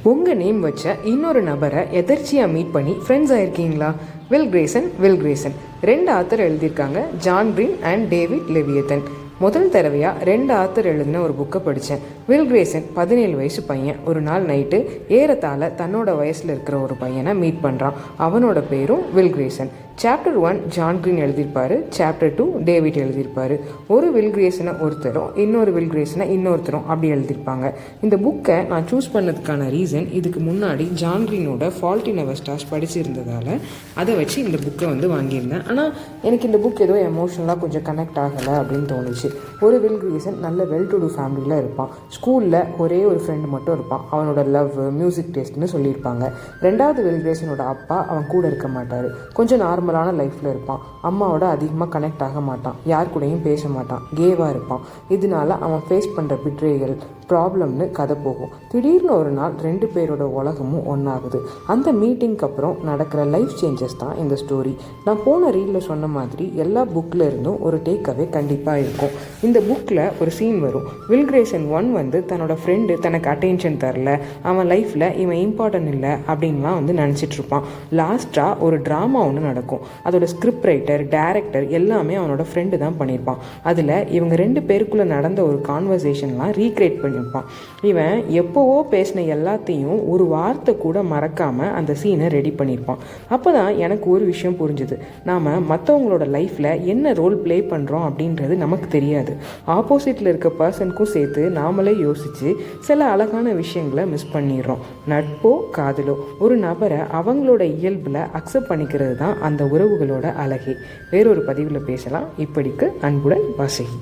உங்கள் நேம் வச்ச இன்னொரு நபரை எதர்ச்சியாக மீட் பண்ணி ஃப்ரெண்ட்ஸ் ஆயிருக்கீங்களா? வில் கிரேசன் 2 ஆத்தர் எழுதியிருக்காங்க, ஜான் கிரீன் அண்ட் டேவிட் லெவியத்தன். முதல் தடவையாக 2 ஆத்தர் எழுதின ஒரு புக்கை படித்தேன். வில் கிரேசன் 17 வயசு பையன் ஒரு நாள் நைட்டு ஏறத்தாழ தன்னோட வயசில் இருக்கிற ஒரு பையனை மீட் பண்ணுறான். அவனோட பேரும் will Grayson. Chapter 1 John green எழுதியிருப்பார், சாப்டர் 2 டேவிட் எழுதியிருப்பார். ஒரு வில் கிரேசனை ஒருத்தரும் இன்னொரு வில் கிரேசனை இன்னொருத்தரும் அப்படி எழுதியிருப்பாங்க. இந்த புக்கை நான் சூஸ் பண்ணதுக்கான ரீசன், இதுக்கு முன்னாடி ஜான் கிரீனோட ஃபால்ட் இன் அவர் ஸ்டார்ஸ் படிச்சிருந்ததால் அதை வச்சு இந்த புக்கை வாங்கியிருந்தேன். ஆனால் எனக்கு இந்த புக் ஏதோ எமோஷனலாக கொஞ்சம் கனெக்ட் ஆகலை அப்படின்னு தோணுச்சு. ஒரு வில் கிரேசன் நல்ல வெல் டு டூ ஃபேமிலியில் இருப்பான். ஸ்கூலில் ஒரே ஒரு ஃப்ரெண்டு மட்டும் இருப்பான். அவனோட லவ் மியூசிக் டேஸ்ட்னு சொல்லியிருப்பாங்க. 2வது வில் கிரேசனோட அப்பா அவன் கூட இருக்க மாட்டார். கொஞ்சம் நார்மலான லைஃப்பில் இருப்பான். அம்மாவோட அதிகமாக கனெக்ட் ஆக மாட்டான். யார் கூடயும் பேச மாட்டான். கேவாக இருப்பான். இதனால அவன் ஃபேஸ் பண்ணுற பிட்ரேயல் ப்ராப்ளம்னு கதை போகும். திடீர்னு ஒரு நாள் 2 பேரோட உலகமும் ஒன்றாகுது. அந்த மீட்டிங்க்கு அப்புறம் நடக்கிற லைஃப் சேஞ்சஸ் தான் இந்த ஸ்டோரி. நான் போன ரீலில் சொன்ன மாதிரி எல்லா புக்கில் இருந்தும் ஒரு டேக்அவே கண்டிப்பாக இருக்கும். இந்த புக்கில் ஒரு சீன் வரும். வில் கிரேசன் 1 தன்னோட ஃப்ரெண்டு தனக்கு அட்டென்ஷன் தரல, அவன் லைஃப்பில் இவன் இம்பார்ட்டன்ட் இல்லை அப்படின்லாம் நினச்சிட்ருப்பான். லாஸ்ட்டாக ஒரு ட்ராமா ஒன்று நடக்கும். அதோட ஸ்கிரிப்ட் ரைட்டர், டைரக்டர் எல்லாமே அவனோட ஃப்ரெண்டு தான் பண்ணியிருப்பான். அதில் இவங்க 2 பேருக்குள்ளே நடந்த ஒரு கான்வர்சேஷன்லாம் ரீக்ரியேட் பண்ணியிருப்பான். இவன் எப்போவோ பேசின எல்லாத்தையும் ஒரு வார்த்தை கூட மறக்காமல் அந்த சீனை ரெடி பண்ணியிருப்பான். அப்போ தான் எனக்கு ஒரு விஷயம் புரிஞ்சுது. நாம் மற்றவங்களோட லைஃப்பில் என்ன ரோல் ப்ளே பண்ணுறோம் அப்படின்றது நமக்கு தெரியாது. ஆப்போசிட்டில் இருக்க பர்சனுக்கும் சேர்த்து நாமளே யோசித்து சில அழகான விஷயங்களை மிஸ் பண்ணிடுறோம். நட்போ காதலோ ஒரு நபரை அவங்களோட இயல்பில் அக்செப்ட் பண்ணிக்கிறது தான் அந்த உறவுகளோட அழகே. வேறொரு பதிவில் பேசலாம். இப்படிக்கு அன்புடன் வாசகி.